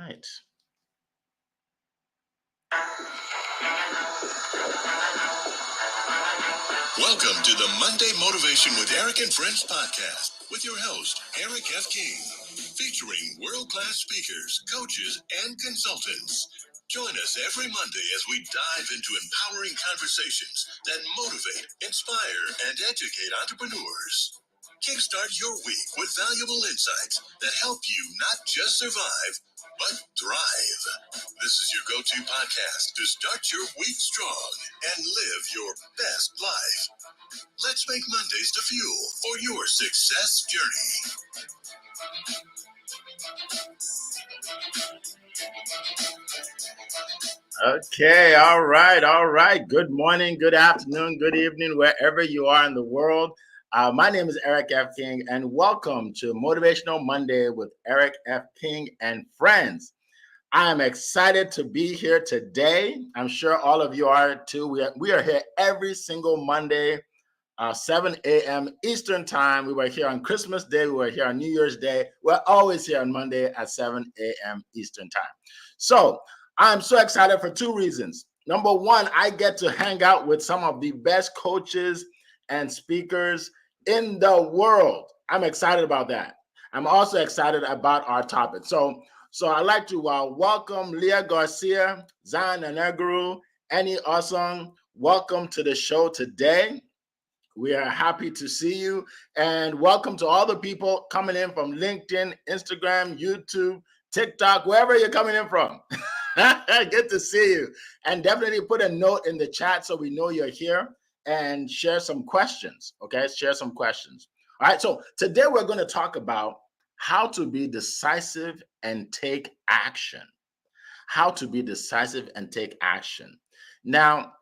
right. Welcome to the Monday Motivation with Eric and Friends podcast with your host, Eric F. King, featuring world-class speakers, coaches, and consultants. Join us every Monday as we dive into empowering conversations that motivate, inspire, and educate entrepreneurs. Kickstart your week with valuable insights that help you not just survive, but thrive. This is your go-to podcast to start your week strong and live your best life. Let's make Mondays the fuel for your success journey. Okay, all right. Good morning, good afternoon, good evening, wherever you are in the world. My name is Eric F. King, and welcome to Motivational Monday with Eric F. King and Friends. I am excited to be here today. I'm sure all of you are too. We are here every single Monday, 7 a.m. Eastern Time. We were here on Christmas Day. We were here on New Year's Day. We're always here on Monday at 7 a.m. Eastern Time. So I'm so excited for two reasons. Number one, I get to hang out with some of the best coaches and speakers in the world. I'm excited about that. I'm also excited about our topic. So I'd like to welcome Leah Garcia, Zion Aneguru, Annie Osong. Welcome to the show today. We are happy to see you. And welcome to all the people coming in from LinkedIn, Instagram, YouTube, TikTok, wherever you're coming in from. Good to see you. And definitely put a note in the chat so we know you're here and share some questions. Okay, share some questions. All right, so today we're going to talk about how to be decisive and take action. How to be decisive and take action. Now,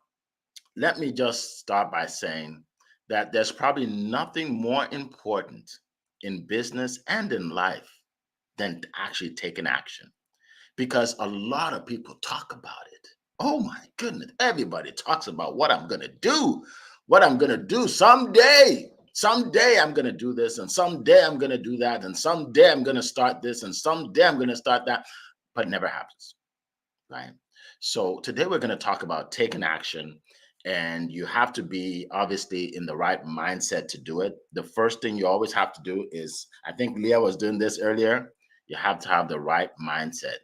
let me just start by saying that there's probably nothing more important in business and in life than actually taking action. Because a lot of people talk about it. Oh my goodness, everybody talks about what I'm going to do, someday. Someday I'm going to do this, and someday I'm going to do that, and someday I'm going to start this, and someday I'm going to start that, but it never happens, right? So today we're going to talk about taking action, and you have to be obviously in the right mindset to do it. The first thing you always have to do is, I think Leah was doing this earlier, you have to have the right mindset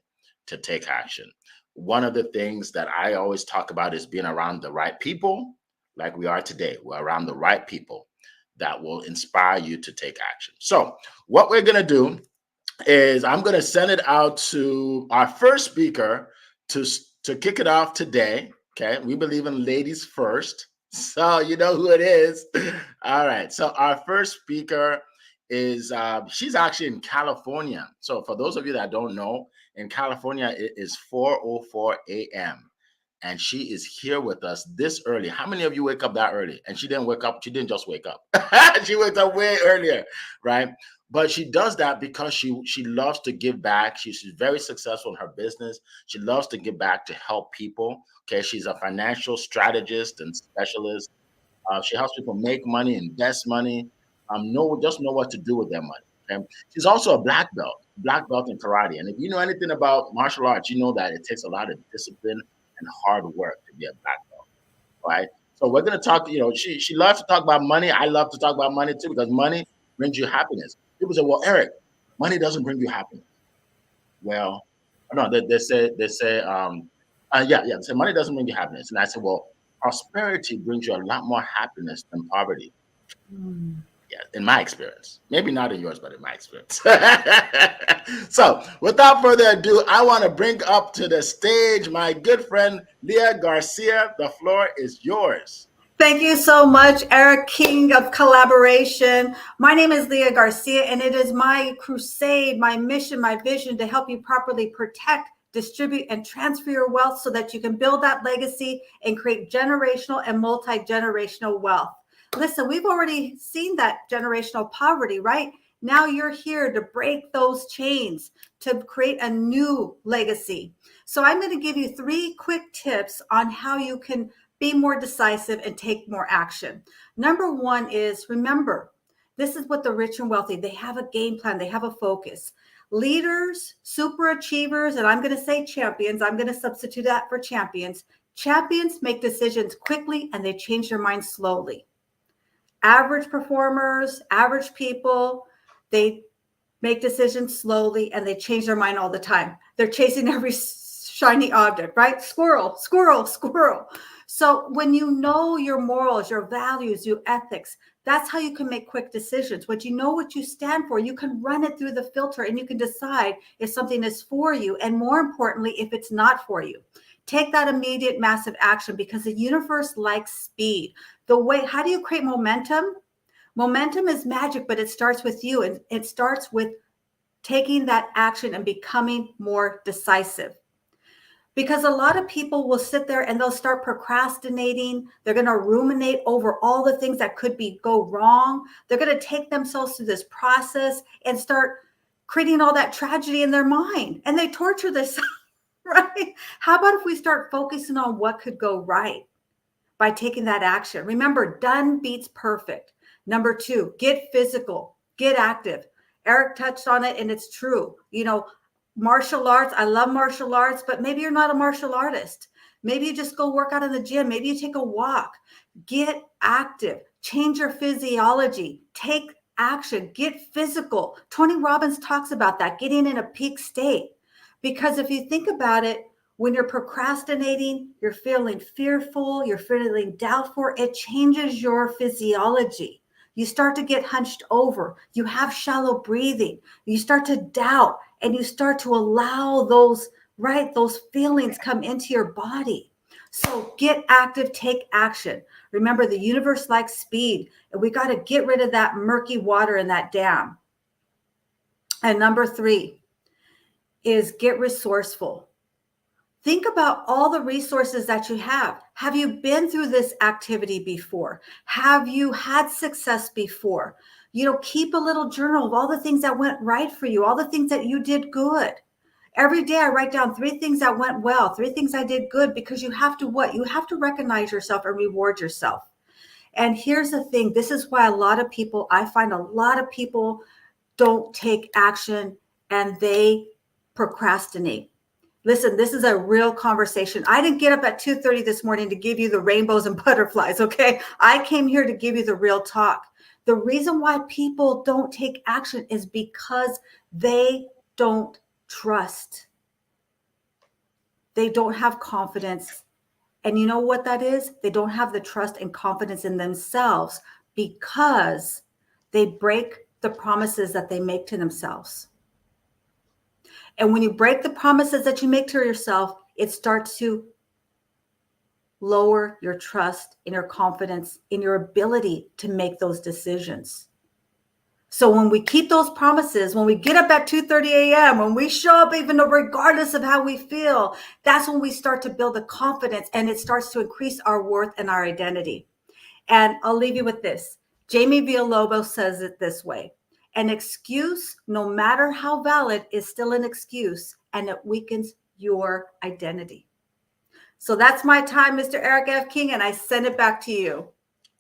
to take action. One of the things that I always talk about is being around the right people, like we are today. We're around the right people that will inspire you to take action. So what we're going to do is I'm going to send it out to our first speaker to kick it off today. Okay, we believe in ladies first, so you know who it is. All right, so our first speaker is she's actually in California. So for those of you that don't know, in California it is 4:04 a.m. and she is here with us this early. How many of you wake up that early? And she didn't wake up. She didn't just wake up. She wakes up way earlier, right? But she does that because she loves to give back. She's very successful in her business. She loves to give back to help people. Okay, she's a financial strategist and specialist. She helps people make money, invest money, just know what to do with their money. Okay? She's also a black belt in karate. And if you know anything about martial arts, you know that it takes a lot of discipline and hard work to be a black belt, right? So we're going to talk, she loves to talk about money. I love to talk about money too, because money brings you happiness. People say, well, Eric, money doesn't bring you happiness. Well, no, they say, they say money doesn't bring you happiness. And I said, well, prosperity brings you a lot more happiness than poverty. Yeah, in my experience. Maybe not in yours, but in my experience. So without further ado, I want to bring up to the stage my good friend, Leah Garcia. The floor is yours. Thank you so much, Eric, King of Collaboration. My name is Leah Garcia, and it is my crusade, my mission, my vision to help you properly protect, distribute, and transfer your wealth so that you can build that legacy and create generational and multi-generational wealth. Listen, we've already seen that generational poverty, right? Now you're here to break those chains, to create a new legacy. So I'm going to give you 3 quick tips on how you can be more decisive and take more action. Number 1 is, remember, this is what the rich and wealthy, they have a game plan, they have a focus. Leaders, super achievers, and I'm going to say champions. I'm going to substitute that for champions. Champions make decisions quickly and they change their mind slowly. Average performers, average people, they make decisions slowly and they change their mind all the time. They're chasing every shiny object, right? Squirrel, squirrel, squirrel. So when you know your morals, your values, your ethics, that's how you can make quick decisions. When you know what you stand for, you can run it through the filter and you can decide if something is for you, and more importantly, if it's not for you. Take that immediate massive action, because the universe likes speed. How do you create momentum? Momentum is magic, but it starts with you, and it starts with taking that action and becoming more decisive. Because a lot of people will sit there and they'll start procrastinating. They're going to ruminate over all the things that could go wrong. They're going to take themselves through this process and start creating all that tragedy in their mind, and they torture themselves, right? How about if we start focusing on what could go right by taking that action? Remember, done beats perfect. Number 2, get physical, get active. Eric touched on it, and it's true. Martial arts, I love martial arts, but maybe you're not a martial artist. Maybe you just go work out in the gym. Maybe you take a walk. Get active, change your physiology, take action, get physical. Tony Robbins talks about that, getting in a peak state. Because if you think about it, when you're procrastinating, you're feeling fearful, you're feeling doubtful, it changes your physiology. You start to get hunched over. You have shallow breathing. You start to doubt, and you start to allow those feelings come into your body. So get active, take action. Remember, the universe likes speed, and we got to get rid of that murky water in that dam. And number 3 is get resourceful. Think about all the resources that you have. Have you been through this activity before? Have you had success before? Keep a little journal of all the things that went right for you, all the things that you did good. Every day I write down 3 things that went well, 3 things I did good, because you have to what? You have to recognize yourself and reward yourself. And here's the thing. This is why I find a lot of people don't take action and they procrastinate. Listen, this is a real conversation. I didn't get up at 2:30 this morning to give you the rainbows and butterflies, okay? I came here to give you the real talk. The reason why people don't take action is because they don't trust. They don't have confidence. And you know what that is? They don't have the trust and confidence in themselves because they break the promises that they make to themselves. And when you break the promises that you make to yourself, it starts to lower your trust and your confidence in your ability to make those decisions. So when we keep those promises, when we get up at 2:30 a.m., when we show up even though regardless of how we feel, that's when we start to build the confidence, and it starts to increase our worth and our identity. And I'll leave you with this. Jamie Villalobos says it this way: an excuse, no matter how valid, is still an excuse, and it weakens your identity. So that's my time, Mr. Eric F. King, and I send it back to you.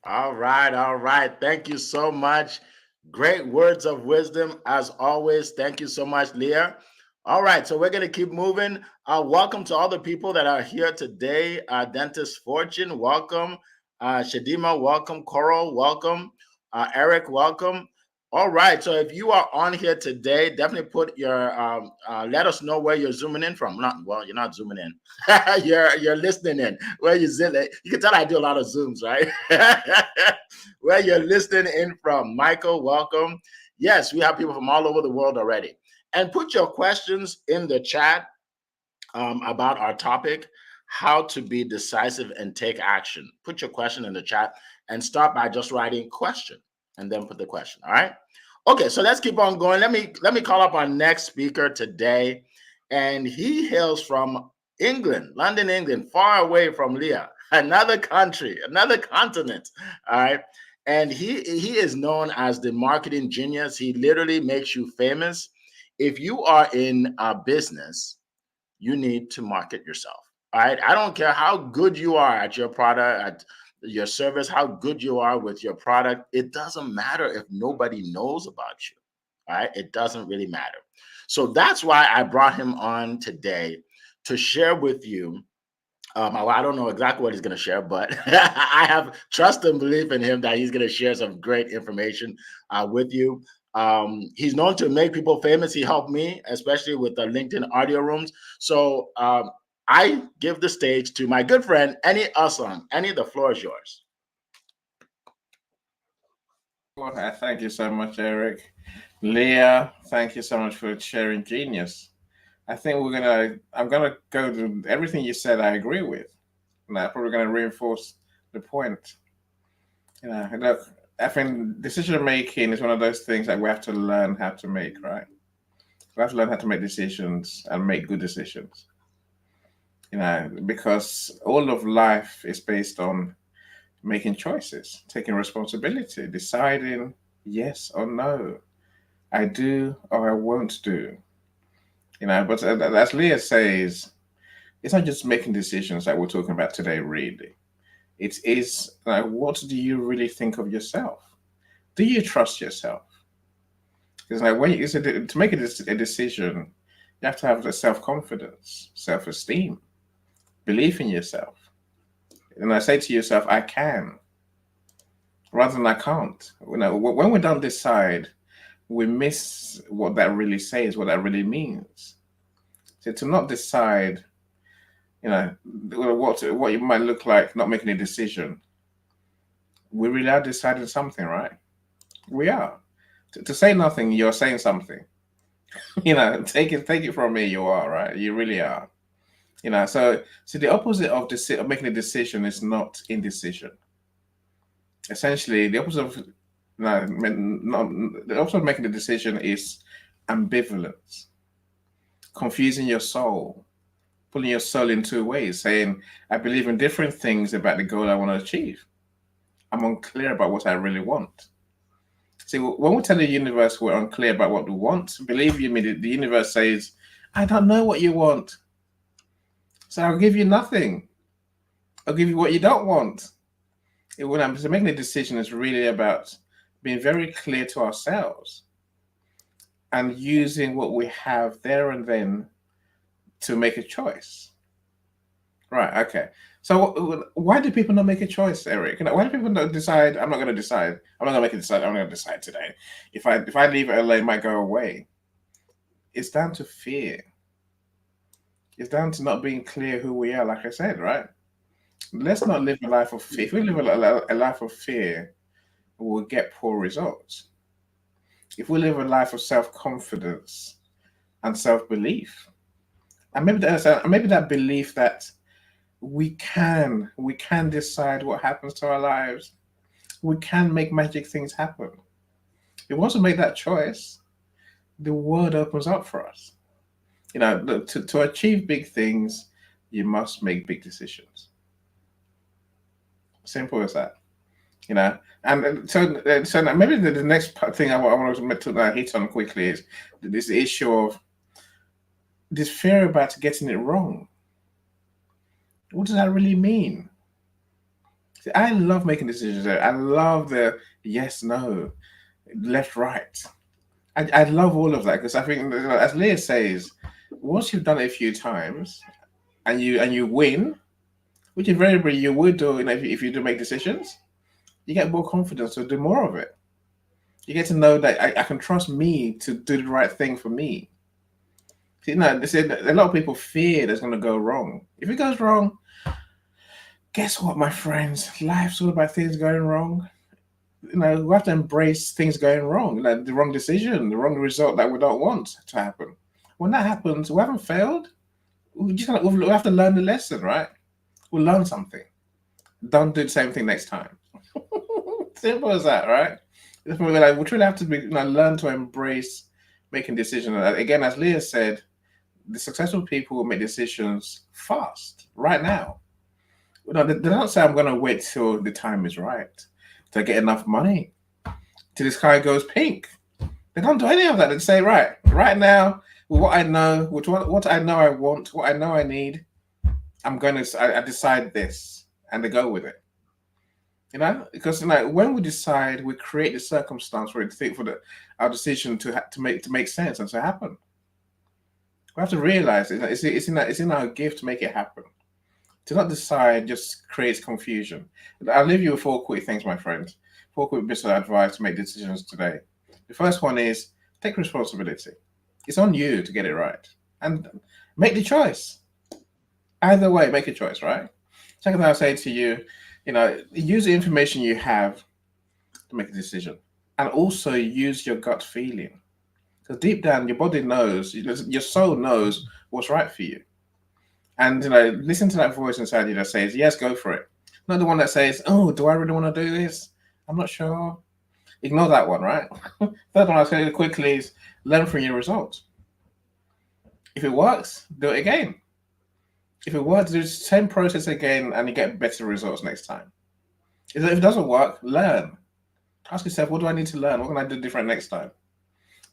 All right. Thank you so much. Great words of wisdom, as always. Thank you so much, Leah. All right, so we're going to keep moving. Welcome to all the people that are here today. Dentist Fortune, welcome. Shadima, welcome. Coral, welcome. Eric, welcome. All right, so if you are on here today, definitely put your, let us know where you're zooming in from. You're not zooming in. you're listening in. Where you can tell I do a lot of Zooms, right? Where you're listening in from. Michael, welcome. Yes, we have people from all over the world already. And put your questions in the chat about our topic, how to be decisive and take action. Put your question in the chat and start by just writing question and then put the question. All right. Okay, so let's keep on going. Let me call up our next speaker today. And he hails from England, London, England, far away from Leah, another country, another continent. All right. And he is known as the marketing genius. He literally makes you famous. If you are in a business, you need to market yourself. All right. I don't care how good you are at your product, at your service, how good you are with your product. It doesn't matter if nobody knows about you. All right. It doesn't really matter. So that's why I brought him on today to share with you. I don't know exactly what he's going to share, but I have trust and belief in him that he's going to share some great information with you. He's known to make people famous. He helped me, especially with the LinkedIn audio rooms. So I give the stage to my good friend, Annie Aslan. Annie, the floor is yours. Well, thank you so much, Eric. Leah, thank you so much for sharing genius. I think I'm gonna go to everything you said. I agree with, and I'm probably gonna reinforce the point. Look, I think decision making is one of those things that we have to learn how to make. Right? We have to learn how to make decisions and make good decisions. Because all of life is based on making choices, taking responsibility, deciding yes or no, I do or I won't do. But as Leah says, it's not just making decisions that we're talking about today, really. It is what do you really think of yourself? Do you trust yourself? Because to make a decision, you have to have the self-confidence, self-esteem, belief in yourself. And I say to yourself, I can, rather than I can't. When we don't decide, we miss what that really says, what that really means. So to not decide, what it might look like not making a decision, we really are deciding something, right? We are. To say nothing, you're saying something. Take it from me, you are, right? You really are. So the opposite of making a decision is not indecision. Essentially, the opposite of the opposite of making a decision is ambivalence, confusing your soul, pulling your soul in two ways, saying, I believe in different things about the goal I want to achieve. I'm unclear about what I really want. See, when we tell the universe we're unclear about what we want, believe you me, the universe says, I don't know what you want. So I'll give you nothing. I'll give you what you don't want. When I'm making a decision, it's really about being very clear to ourselves and using what we have there and then to make a choice. Right, okay. So why do people not make a choice, Eric? Why do people not decide, I'm not going to decide. I'm not going to make a decide. I'm not going to decide today. If I leave it alone, it might go away. It's down to fear. It's down to not being clear who we are, like I said, right? Let's not live a life of fear. If we live a life of fear, we'll get poor results. If we live a life of self-confidence and self-belief, and maybe that belief that we can decide what happens to our lives, we can make magic things happen. If once we make that choice, the world opens up for us. To achieve big things, you must make big decisions. Simple as that. And so maybe the next thing I want to hit on quickly is this issue of this fear about getting it wrong. What does that really mean? See, I love making decisions. I love the yes, no, left, right. I love all of that because I think, as Leah says, once you've done it a few times and you win, which invariably you would do, if you do make decisions, you get more confidence to do more of it. You get to know that I can trust me to do the right thing for me. See, a lot of people fear there's going to go wrong. If it goes wrong, guess what, my friends? Life's all about things going wrong. We have to embrace things going wrong, like the wrong decision, the wrong result that we don't want to happen. When that happens, we haven't failed. We have to learn the lesson, right? We'll learn something. Don't do the same thing next time. Simple as that, right? We truly have to learn to embrace making decisions. Again, as Leah said, the successful people will make decisions fast, right now. They don't say, I'm going to wait till the time is right to get enough money till the sky goes pink. They don't do any of that. They say, right now, with what I know, what I know I want, what I know I need, I decide this, and they go with it. Because when we decide, we create the circumstance for our decision to make sense and to happen. We have to realize it's in our gift to make it happen. To not decide just creates confusion. I'll leave you with 4 quick things, my friends. 4 quick bits of advice to make decisions today. The first one is take responsibility. It's on you to get it right. And make the choice. Either way, make a choice, right? Second thing I'll say to you, use the information you have to make a decision. And also use your gut feeling. Because deep down, your body knows, your soul knows what's right for you. And listen to that voice inside you that says, yes, go for it. Not the one that says, oh, do I really want to do this? I'm not sure. Ignore that one, right? Third one I'll tell you quickly is learn from your results. If it works, do it again. If it works, do the same process again and you get better results next time. If it doesn't work, learn. Ask yourself, what do I need to learn? What can I do different next time?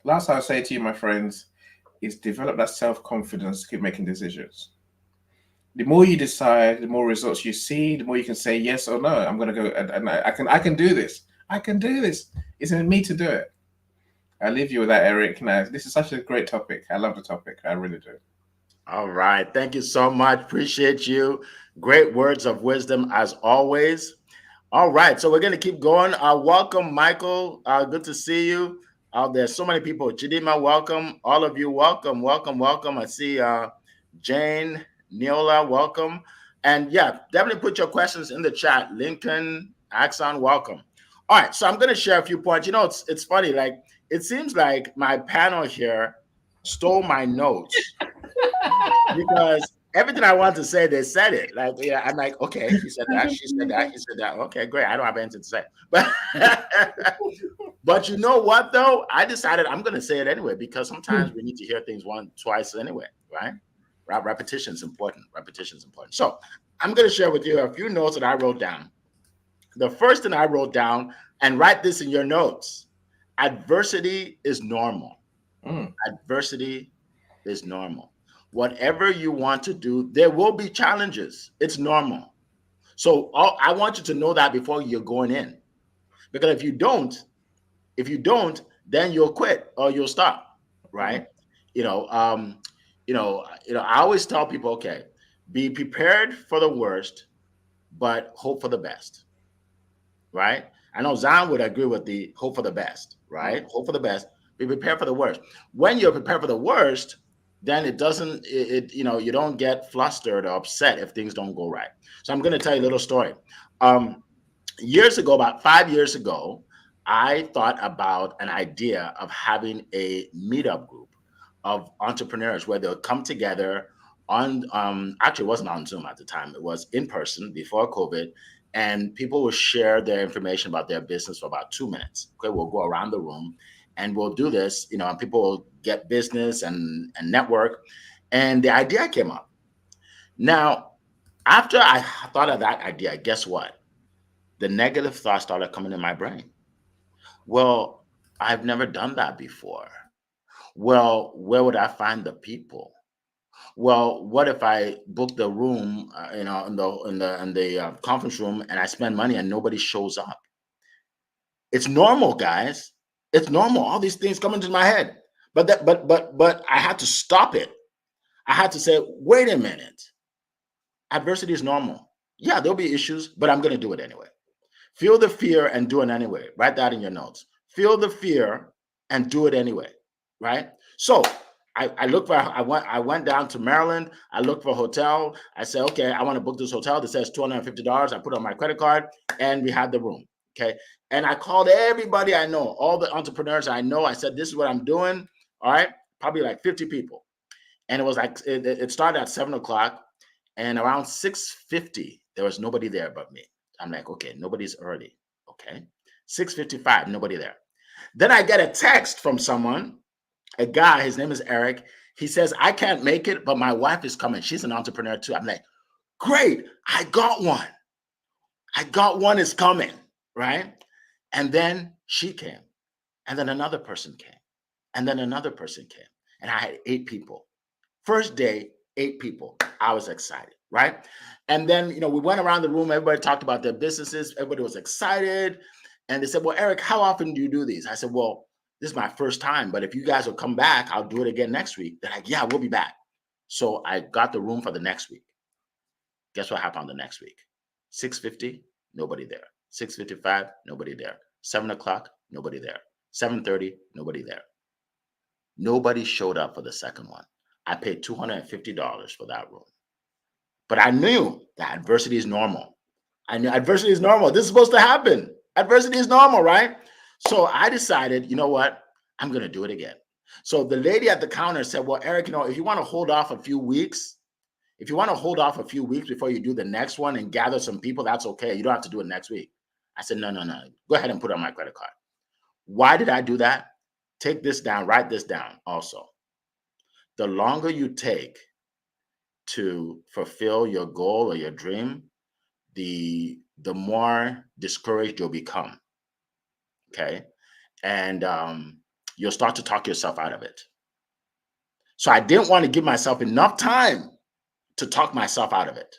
Last I'll say to you, my friends, is develop that self-confidence to keep making decisions. The more you decide, the more results you see, the more you can say yes or no. I'm going to go and I can do this. I can do this. It's in me to do it. I'll leave you with that, Eric. This is such a great topic. I love the topic. I really do. All right. Thank you so much. Appreciate you. Great words of wisdom as always. All right. So we're going to keep going. Welcome, Michael. Good to see you. There's so many people. Chidima, welcome. All of you, welcome, welcome, welcome. I see Jane, Neola, welcome. And yeah, definitely put your questions in the chat. Lincoln, Axon, welcome. All right. So I'm going to share a few points. It's funny. Like, it seems like my panel here stole my notes because everything I wanted to say, they said it. Like, yeah, I'm like, okay, he said that, she said that, he said that. Okay, great. I don't have anything to say. But you know what, though? I decided I'm going to say it anyway because sometimes we need to hear things twice anyway, right? Repetition is important. Repetition is important. So I'm going to share with you a few notes that I wrote down. The first thing I wrote down, and write this in your notes, adversity is normal. Adversity is normal. Whatever you want to do, there will be challenges. It's normal. So I want you to know that before you're going in. Because if you don't, then you'll quit or you'll stop, right? I always tell people, okay, be prepared for the worst, but hope for the best, right? I know Zion would agree with the hope for the best, right? Hope for the best, be prepared for the worst. When you're prepared for the worst, then you don't get flustered or upset if things don't go right. So I'm going to tell you a little story. Years ago, about 5 years ago, I thought about an idea of having a meetup group of entrepreneurs where they'll come together on, actually it wasn't on Zoom at the time, it was in person before COVID, and people will share their information about their business for about 2 minutes. Okay, we'll go around the room and we'll do this, and people will get business and network. And the idea came up. Now, after I thought of that idea, guess what? The negative thoughts started coming in my brain. Well, I've never done that before. Well, where would I find the people? Well, what if I book the room, in the conference room, and I spend money and nobody shows up? It's normal, guys. It's normal. All these things come into my head, but I had to stop it. I had to say, wait a minute. Adversity is normal. Yeah, there'll be issues, but I'm going to do it anyway. Feel the fear and do it anyway. Write that in your notes. Feel the fear and do it anyway, right? So I went down to Maryland. I looked for a hotel. I said, okay, I want to book this hotel. That says $250. I put it on my credit card and we had the room. Okay. And I called everybody I know, all the entrepreneurs I know. I said, this is what I'm doing. All right. Probably like 50 people. And it was like, it started at 7:00 and around 6:50, there was nobody there but me. I'm like, okay, nobody's early. Okay. 6:55, nobody there. Then I get a text from someone, a guy, his name is Eric. He says, I can't make it, but my wife is coming. She's an entrepreneur too. I'm like, great, I got one. I got one is coming, right? And then she came. And then another person came. And then another person came. And I had 8 people. First day, 8 people. I was excited, right? And then, we went around the room. Everybody talked about their businesses. Everybody was excited. And they said, well, Eric, how often do you do these? I said, well, This is my first time, but if you guys will come back, I'll do it again next week. They're like, yeah, we'll be back. So I got the room for the next week. Guess what happened the next week? 6:50, nobody there. 6:55, nobody there. 7 o'clock, nobody there. 7:30, nobody there. Nobody showed up for the second one. I paid $250 for that room. But I knew that adversity is normal. I knew adversity is normal. This is supposed to happen. Adversity is normal, right? So I decided, you know what? I'm going to do it again. So the lady at the counter said, well, Eric, if you want to hold off a few weeks, before you do the next one and gather some people, that's okay. You don't have to do it next week. I said, no. Go ahead and put it on my credit card. Why did I do that? Take this down, write this down also. The longer you take to fulfill your goal or your dream, the more discouraged you'll become. Okay. And you'll start to talk yourself out of it. So I didn't want to give myself enough time to talk myself out of it.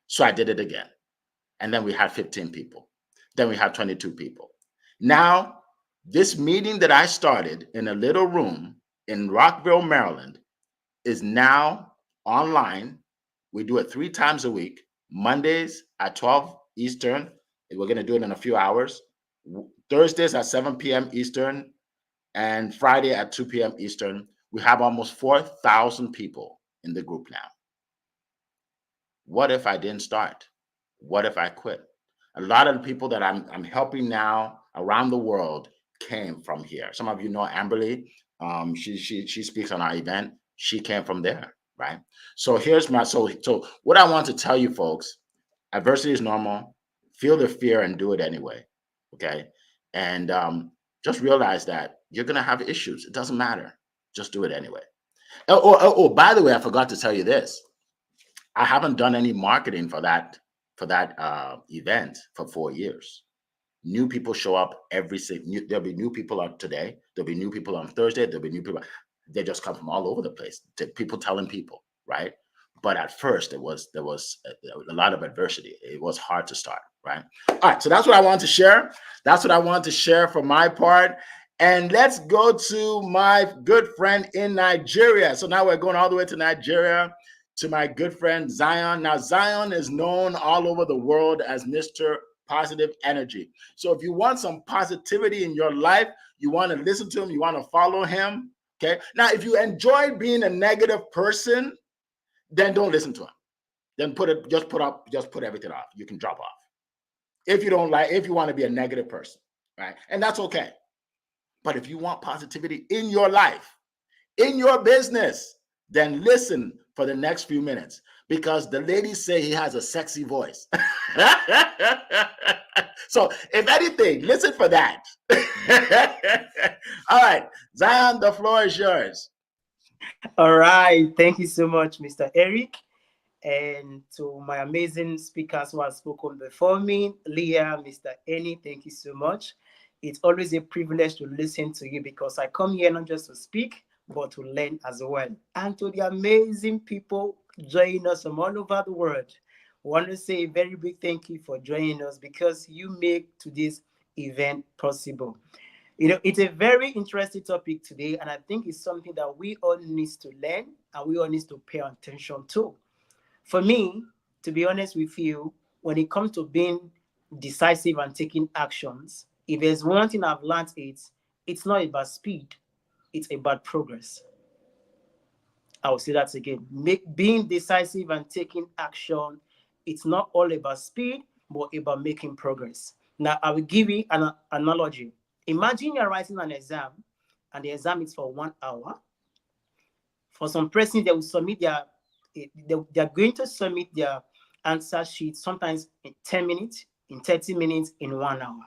So I did it again. And then we had 15 people. Then we had 22 people. Now, this meeting that I started in a little room in Rockville, Maryland, is now online. We do it 3 times a week, Mondays at 12 Eastern. We're going to do it in a few hours. Thursdays at 7 p.m. Eastern and Friday at 2 p.m. Eastern. We have almost 4,000 people in the group now. What if I didn't start? What if I quit? A lot of the people that I'm helping now around the world came from here. Some of you know Amberly. She speaks on our event. She came from there, right? So here's so what I want to tell you folks, adversity is normal. Feel the fear and do it anyway, okay? And just realize that you're going to have issues. It doesn't matter. Just do it anyway. Oh, by the way, I forgot to tell you this. I haven't done any marketing for that event for 4 years. New people show up there'll be new people on today. There'll be new people on Thursday. There'll be new people. They just come from all over the place. People telling people, right? But at first, there was a lot of adversity. It was hard to start, right? All right, so that's what I want to share. That's what I want to share for my part. And let's go to my good friend in Nigeria. So now we're going all the way to Nigeria to my good friend Zion. Now, Zion is known all over the world as Mr. Positive Energy. So if you want some positivity in your life, you want to listen to him, you want to follow him, okay? Now, if you enjoy being a negative person, then don't listen to him. Then just put everything off. You can drop off. If you want to be a negative person, right? And that's okay. But if you want positivity in your life, in your business, then listen for the next few minutes, because the ladies say he has a sexy voice. So if anything, listen for that. All right, Zion, the floor is yours. All right. Thank you so much, Mr. Eric. And to my amazing speakers who have spoken before me, Leah, Mr. Annie, thank you so much. It's always a privilege to listen to you, because I come here not just to speak, but to learn as well. And to the amazing people joining us from all over the world, I want to say a very big thank you for joining us, because you make today's event possible. It's a very interesting topic today, and I think it's something that we all need to learn and we all need to pay attention to. For me, to be honest with you, when it comes to being decisive and taking actions, if there's one thing I've learned, it's not about speed, it's about progress. I will say that again. Being decisive and taking action, it's not all about speed, but about making progress. Now, I will give you an analogy. Imagine you're writing an exam, and the exam is for 1 hour. For some persons, they will submit they're going to submit their answer sheet sometimes in 10 minutes, in 30 minutes, in 1 hour.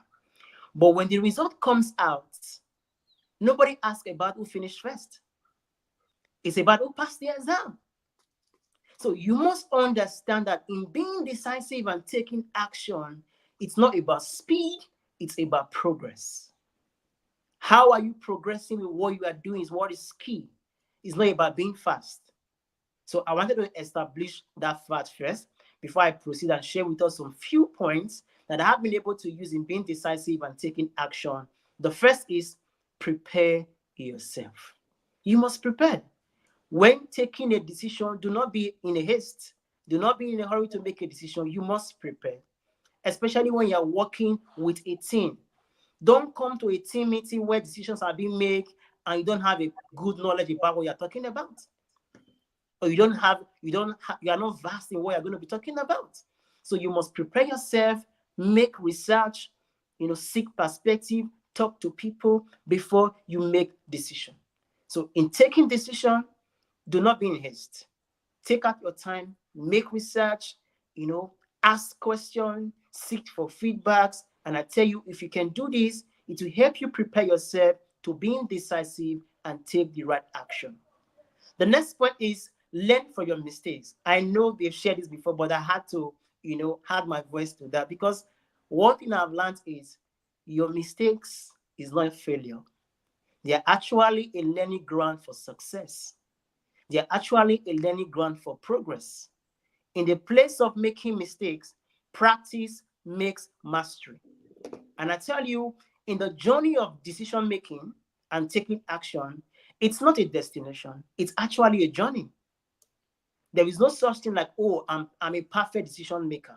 But when the result comes out, nobody asks about who finished first. It's about who passed the exam. So you must understand that in being decisive and taking action, it's not about speed, it's about progress. How are you progressing with what you are doing is what is key. It's not about being fast. So I wanted to establish that fact first before I proceed and share with us some few points that I have been able to use in being decisive and taking action. The first is prepare yourself. You must prepare. When taking a decision, do not be in a haste. Do not be in a hurry to make a decision. You must prepare, especially when you're working with a team. Don't come to a team meeting where decisions are being made and you don't have a good knowledge about what you're talking about. Or you are not vast in what you're going to be talking about. So you must prepare yourself, make research, seek perspective, talk to people before you make decision. So in taking decision, do not be in haste. Take out your time, make research, ask questions, seek for feedbacks. And I tell you, if you can do this, it will help you prepare yourself to be decisive and take the right action. The next point is learn from your mistakes. I know they've shared this before, but I had to, add my voice to that, because one thing I've learned is your mistakes is not a failure. They are actually a learning ground for success. They are actually a learning ground for progress. In the place of making mistakes, practice makes mastery. And I tell you, in the journey of decision making and taking action, it's not a destination. It's actually a journey. There is no such thing like, oh, I'm a perfect decision maker.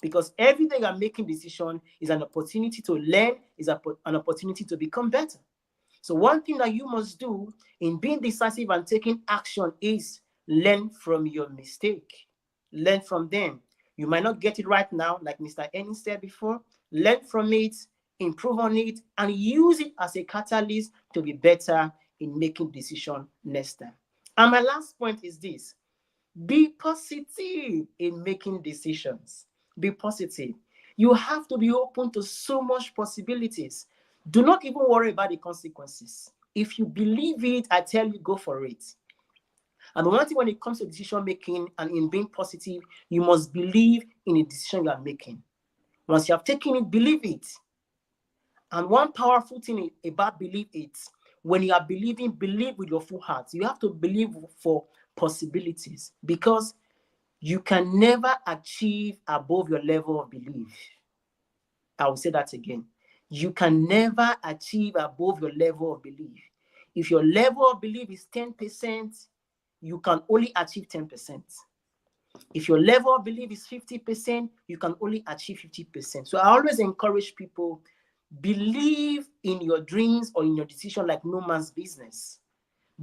Because every day you're making decision is an opportunity to learn, is an opportunity to become better. So one thing that you must do in being decisive and taking action is learn from your mistake. Learn from them. You might not get it right now, like Mr. Ennis said before. Learn from it, improve on it, and use it as a catalyst to be better in making decisions next time. And my last point is this. Be positive in making decisions. Be positive. You have to be open to so much possibilities. Do not even worry about the consequences. If you believe it, I tell you, go for it. And the one thing when it comes to decision making and in being positive, you must believe in the decision you are making. Once you have taken it, believe it. And one powerful thing about believe it, when you are believing, believe with your full heart. You have to believe for possibilities, because you can never achieve above your level of belief. I will say that again. You can never achieve above your level of belief. If your level of belief is 10%, you can only achieve 10%. If your level of belief is 50%, you can only achieve 50%. So I always encourage people, believe in your dreams or in your decision like no man's business.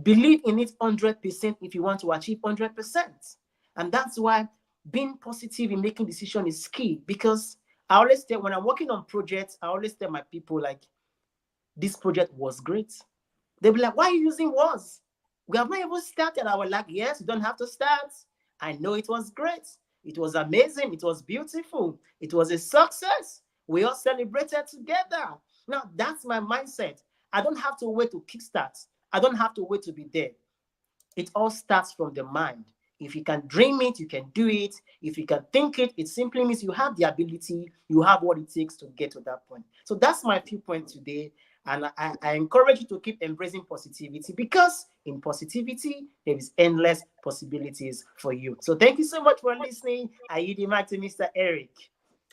Believe in it 100% if you want to achieve 100%. And that's why being positive in making decisions is key, because I always tell, when I'm working on projects, I always tell my people, like, this project was great. They'll be like, why are you using was? We have not even started. I was like, yes, you don't have to start. I know it was great. It was amazing. It was beautiful. It was a success. We all celebrated together. Now, that's my mindset. I don't have to wait to kickstart. I don't have to wait to be there. It all starts from the mind. If you can dream it, you can do it. If you can think it, it simply means you have the ability, you have what it takes to get to that point. So that's my few points today. And I encourage you to keep embracing positivity, because in positivity, there is endless possibilities for you. So thank you so much for listening. I yield the mic to Mr. Eric.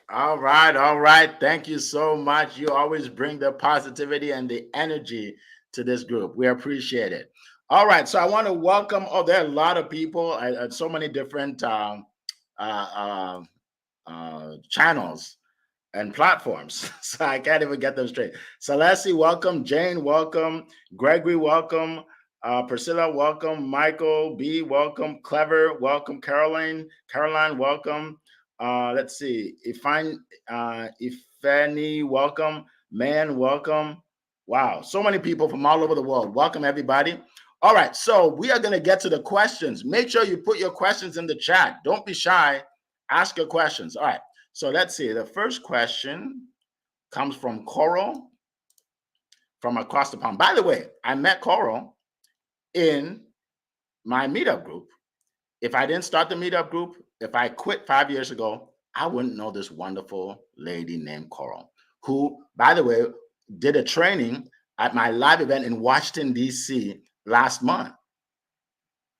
All right. Thank you so much. You always bring the positivity and the energy to this group. We appreciate it. All right, so I want to welcome. Oh, there are a lot of people at so many different channels and platforms, so I can't even get them straight. Celeste, welcome. Jane, welcome. Gregory, welcome. Priscilla, welcome. Michael B, welcome. Clever, welcome. Caroline, welcome. Let's see. Ifani, welcome. Man, welcome. Wow, so many people from all over the world. Welcome, everybody. All right, so we are going to get to the questions. Make sure you put your questions in the chat. Don't be shy. Ask your questions. All right, so let's see. The first question comes from Coral from across the pond. By the way, I met Coral in my meetup group. If I didn't start the meetup group, if I quit 5 years ago, I wouldn't know this wonderful lady named Coral, who, by the way, did a training at my live event in Washington, D.C. last month,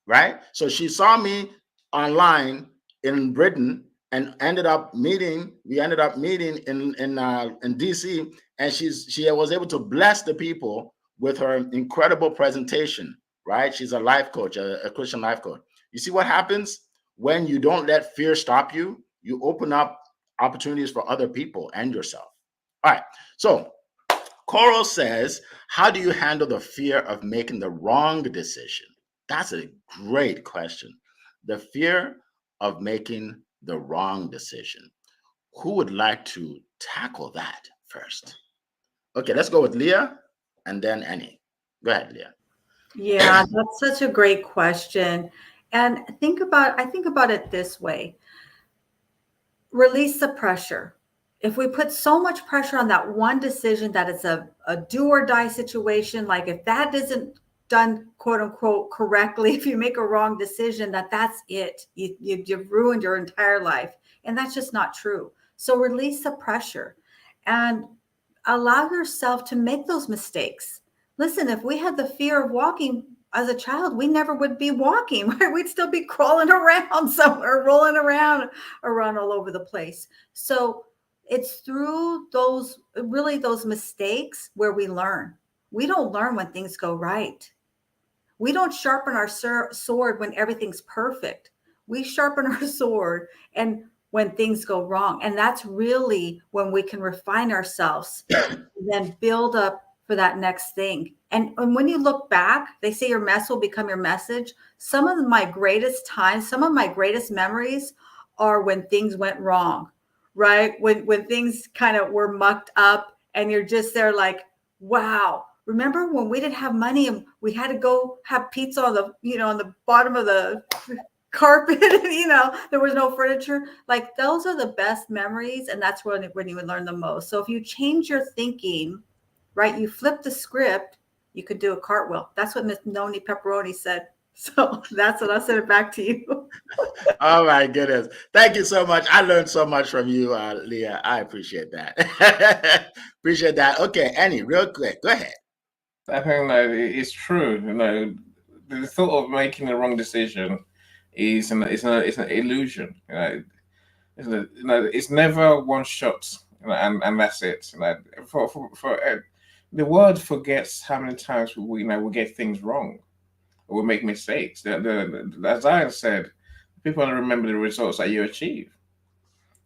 right? So she saw me online in Britain and we ended up meeting in DC, and she was able to bless the people with her incredible presentation, right? She's a life coach, a Christian life coach. You see what happens when you don't let fear stop you? You open up opportunities for other people and yourself. All right. So Coral says, how do you handle the fear of making the wrong decision? That's a great question. The fear of making the wrong decision. Who would like to tackle that first? Okay, let's go with Leah and then Annie. Go ahead, Leah. Yeah, that's such a great question. And I think about it this way. Release the pressure. If we put so much pressure on that one decision that it's a do or die situation, like if that isn't done, quote unquote, correctly, if you make a wrong decision, that's it. You've ruined your entire life. And that's just not true. So release the pressure and allow yourself to make those mistakes. Listen, if we had the fear of walking as a child, we never would be walking, right? We'd still be crawling around somewhere, rolling around all over the place. So it's through those mistakes where we learn. We don't learn when things go right. We don't sharpen our sword when everything's perfect. We sharpen our sword and when things go wrong. And that's really when we can refine ourselves and then build up for that next thing. And when you look back, they say your mess will become your message. Some of my greatest times, some of my greatest memories are when things went wrong, right? When things kind of were mucked up and you're just there like, wow. Remember when we didn't have money and we had to go have pizza on the bottom of the carpet and, there was no furniture. Like those are the best memories. And that's when you would learn the most. So if you change your thinking, right, you flip the script, you could do a cartwheel. That's what Miss Noni Pepperoni said. So that's what I sent it back to you. Oh my goodness. Thank you so much. I learned so much from you, Leah. I appreciate that. Appreciate that. Okay, Annie, real quick, go ahead. I think that it's true. The thought of making the wrong decision is an illusion. It's never one shot, and that's it. The world forgets how many times we get things wrong, or we make mistakes. As I said, people only remember the results that you achieve.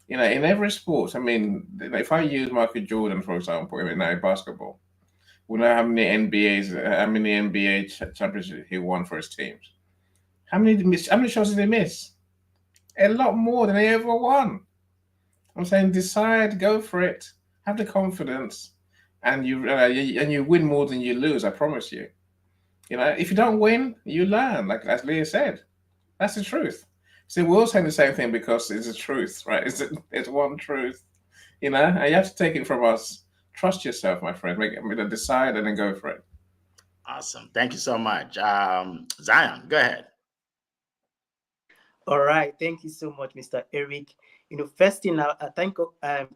In every sport. I mean, if I use Michael Jordan for example, in basketball. We know how many NBA championships he won for his teams. How many shots did he miss? A lot more than he ever won. I'm saying, decide, go for it, have the confidence, and you win more than you lose. I promise you. If you don't win, you learn. Like as Leah said, that's the truth. See, we're all saying the same thing because it's the truth, right? It's one truth, and you have to take it from us. Trust yourself, my friend. Decide and then go for it. Awesome. Thank you so much. Zion, go ahead. All right. Thank you so much, Mr. Eric. First thing,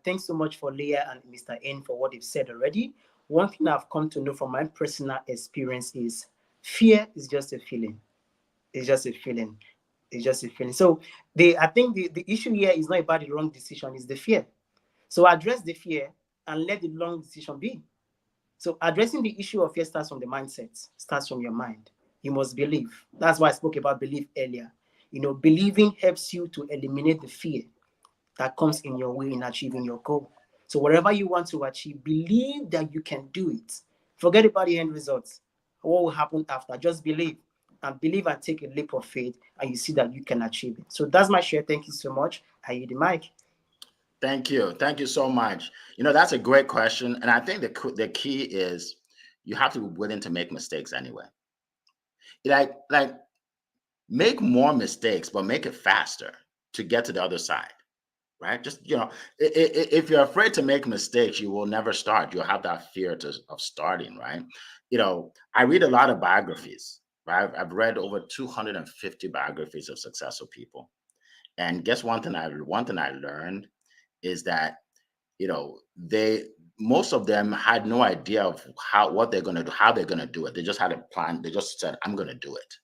thanks so much for Leah and Mr. N for what they've said already. One thing I've come to know from my personal experience is fear is just a feeling. It's just a feeling. It's just a feeling. So I think the issue here is not about the wrong decision, it's the fear. So address the fear and let the wrong decision be. So addressing the issue of fear starts from the mindset, starts from your mind. You must believe. That's why I spoke about belief earlier. Believing helps you to eliminate the fear that comes in your way in achieving your goal. So whatever you want to achieve, believe that you can do it. Forget about the end results. What will happen after? Just believe and take a leap of faith, and you see that you can achieve it. So that's my share. Thank you so much. I yield the mic. Thank you. Thank you so much. That's a great question. And I think the key is you have to be willing to make mistakes anyway. Like make more mistakes, but make it faster to get to the other side, right? Just, if you're afraid to make mistakes, you will never start. You'll have that fear of starting, right? I read a lot of biographies, right? I've read over 250 biographies of successful people. And guess one thing I learned is that most of them had no idea of what they're going to do, how they're going to do it. They just had a plan. They just said, I'm going to do it.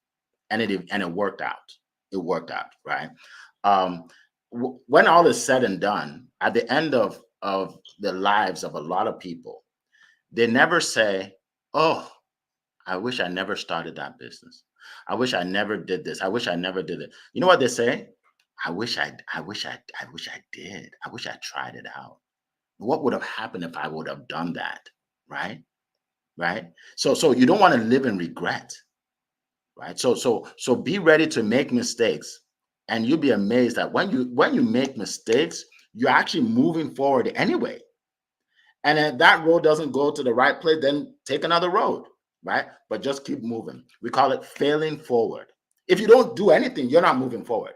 And it worked out. It worked out, right? When all is said and done, at the end of the lives of a lot of people, they never say, oh, I wish I never started that business. I wish I never did this. I wish I never did it. You know what they say? I wish I did. I wish I tried it out. What would have happened if I would have done that? Right? Right? So you don't want to live in regret. Right? So be ready to make mistakes. And you'll be amazed that when you make mistakes, you're actually moving forward anyway. And if that road doesn't go to the right place, then take another road, right? But just keep moving. We call it failing forward. If you don't do anything, you're not moving forward.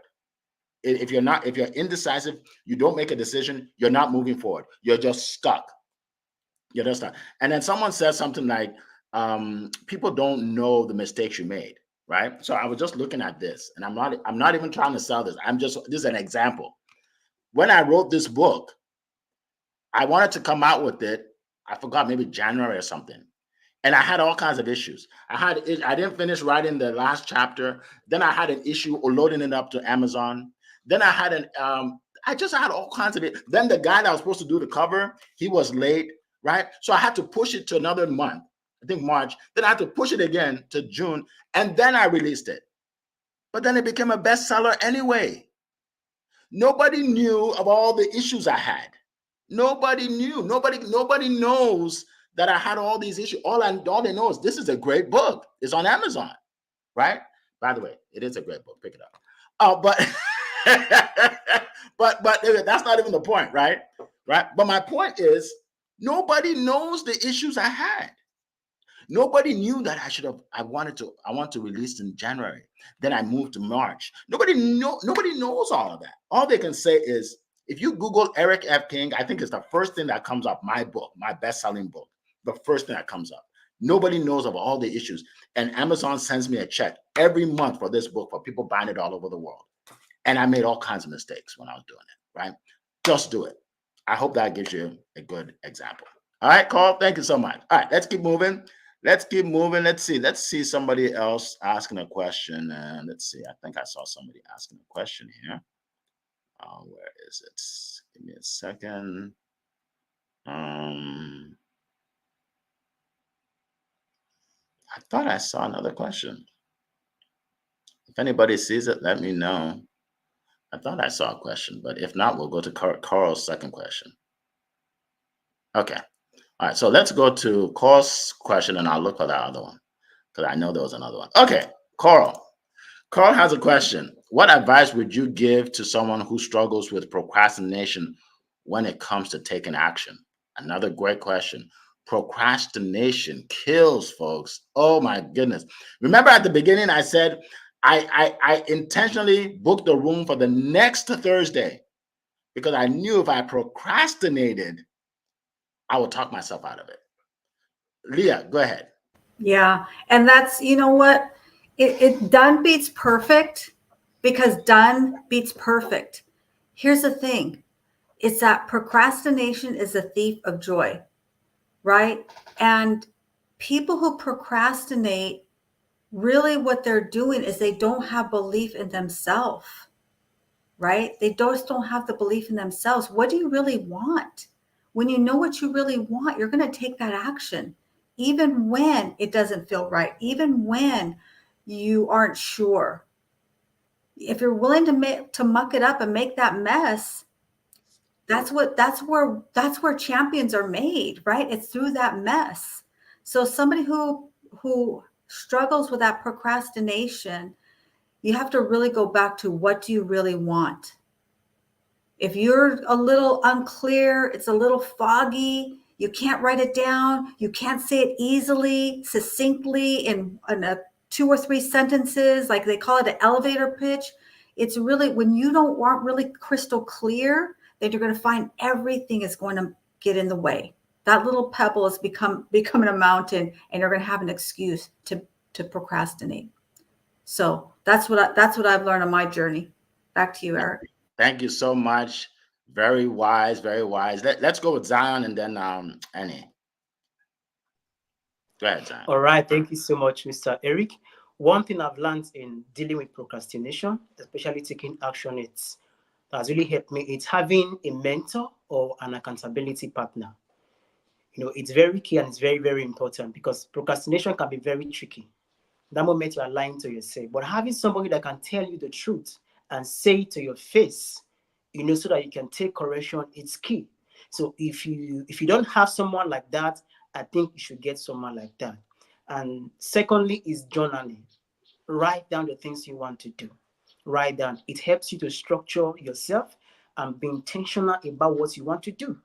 If you're indecisive, you don't make a decision, you're not moving forward. You're just stuck. You're just stuck. And then someone says something like, people don't know the mistakes you made, right? So I was just looking at this, and I'm not even trying to sell this. This is an example. When I wrote this book, I wanted to come out with it. I forgot, maybe January or something. And I had all kinds of issues. I didn't finish writing the last chapter. Then I had an issue loading it up to Amazon. Then I had I just had all kinds of it. Then the guy that was supposed to do the cover, he was late, right? So I had to push it to another month, I think March. Then I had to push it again to June. And then I released it. But then it became a bestseller anyway. Nobody knew of all the issues I had. Nobody knew. Nobody knows that I had all these issues. All they know is this is a great book. It's on Amazon, right? By the way, it is a great book. Pick it up. But but that's not even the point, right? Right. But my point is, nobody knows the issues I had. Nobody knew that I want to release in January. Then I moved to March. Nobody knows all of that. All they can say is, if you Google Eric F. King, I think it's the first thing that comes up, my book, my best-selling book, the first thing that comes up. Nobody knows of all the issues. And Amazon sends me a check every month for this book, for people buying it all over the world. And I made all kinds of mistakes when I was doing it, right? Just do it. I hope that gives you a good example. All right, Carl, thank you so much. All right, let's keep moving. Let's see somebody else asking a question. And let's see, I think I saw somebody asking a question here. Where is it? Give me a second. I thought I saw another question. If anybody sees it, let me know. I thought I saw a question, but if not, we'll go to Carl's second question. Okay. All right. So let's go to Carl's question, and I'll look for that other one, because I know there was another one. Okay. Carl has a question. What advice would you give to someone who struggles with procrastination when it comes to taking action? Another great question. Procrastination kills, folks. Oh my goodness. Remember at the beginning, I said I intentionally booked the room for the next Thursday because I knew if I procrastinated, I would talk myself out of it. Leah, go ahead. Yeah. And that's, you know what? It done beats perfect, because done beats perfect. Here's the thing. It's that procrastination is a thief of joy, right? And people who procrastinate, really what they're doing is they don't have belief in themselves, right? They just don't have the belief in themselves. What do you really want? When you know what you really want, you're going to take that action, even when it doesn't feel right, even when you aren't sure. If you're willing to muck it up and make that mess, that's where champions are made, right? It's through that mess. So somebody who struggles with that procrastination, you have to really go back to, what do you really want? If you're a little unclear, it's a little foggy, you can't write it down, you can't say it easily, succinctly in a 2 or 3 sentences, like they call it an elevator pitch. It's really, when you aren't really crystal clear, then you're going to find everything is going to get in the way. That little pebble is becoming a mountain, and you're going to have an excuse to procrastinate. So that's what I've learned on my journey. Back to you, Eric. Thank you so much. Very wise, very wise. Let's go with Zion, and then Annie. Go ahead, Zion. All right. Thank you so much, Mr. Eric. One thing I've learned in dealing with procrastination, especially taking action, that has really helped me. It's having a mentor or an accountability partner. It's very key and it's very, very important, because procrastination can be very tricky. That moment you are lying to yourself, but having somebody that can tell you the truth and say it to your face, so that you can take correction, it's key. So if you don't have someone like that, I think you should get someone like that. And secondly is journaling. Write down the things you want to do. Write down. It helps you to structure yourself and be intentional about what you want to do.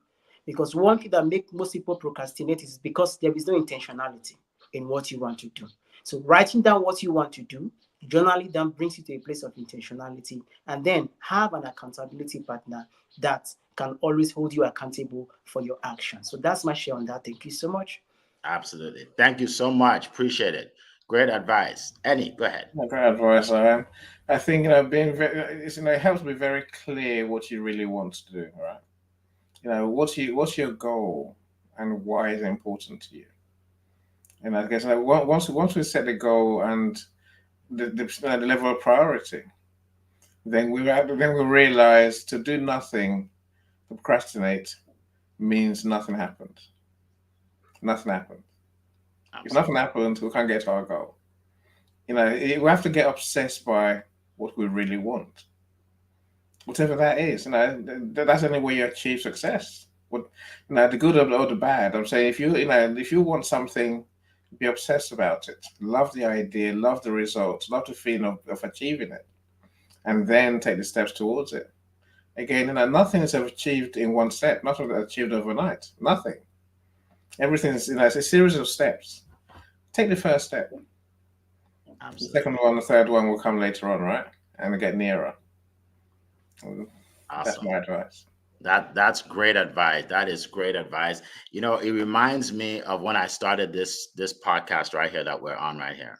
Because one thing that makes most people procrastinate is because there is no intentionality in what you want to do. So writing down what you want to do, journaling down brings you to a place of intentionality, and then have an accountability partner that can always hold you accountable for your actions. So that's my share on that. Thank you so much. Absolutely. Thank you so much. Appreciate it. Great advice. Annie, go ahead. Great advice. I think being very, it helps be very clear what you really want to do. Right? What's your goal and why is it important to you? And I guess once we set the goal and the level of priority, then we realize to do nothing, to procrastinate, means nothing happened. Nothing happened. If nothing happens, we can't get to our goal. We have to get obsessed by what we really want, whatever that is. That's the only way you achieve success. The good or the bad. I'm saying if you want something, be obsessed about it. Love the idea, love the results, love the feeling of achieving it, and then take the steps towards it. Again, nothing is achieved in one step. Nothing is achieved overnight. Nothing. Everything is, it's a series of steps. Take the first step. Absolutely. The second one, the third one will come later on, right? And we get nearer. Awesome. That's my advice. That's great advice. That is great advice. It reminds me of when I started this podcast right here that we're on right here.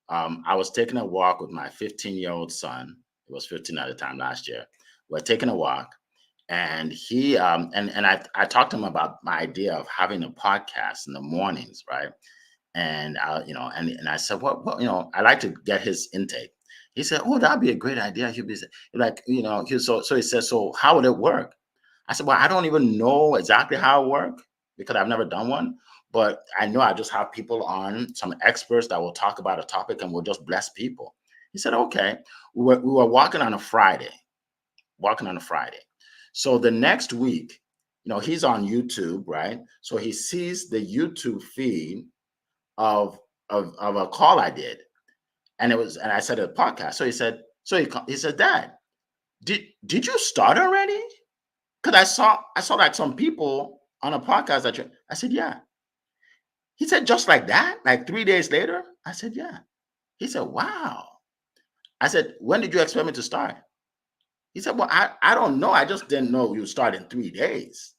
I was taking a walk with my 15-year-old son. He was 15 at the time last year. We're taking a walk, and he and I talked to him about my idea of having a podcast in the mornings, right? And and I said, well, I like to get his intake. He said, oh, that'd be a great idea. He'd be like, so he said, so how would it work? I said, well, I don't even know exactly how it works because I've never done one, but I know I just have people on, some experts that will talk about a topic and we'll just bless people. He said, okay. We were walking on a Friday. So the next week, he's on YouTube, right? So he sees the YouTube feed of a call I did. And I said a podcast. So he said, Dad, did you start already? Because I saw like some people on a podcast I said, yeah. He said, just like that, like 3 days later? I said, yeah. He said, wow. I said, when did you expect me to start? He said, well, I don't know. I just didn't know you would start in 3 days.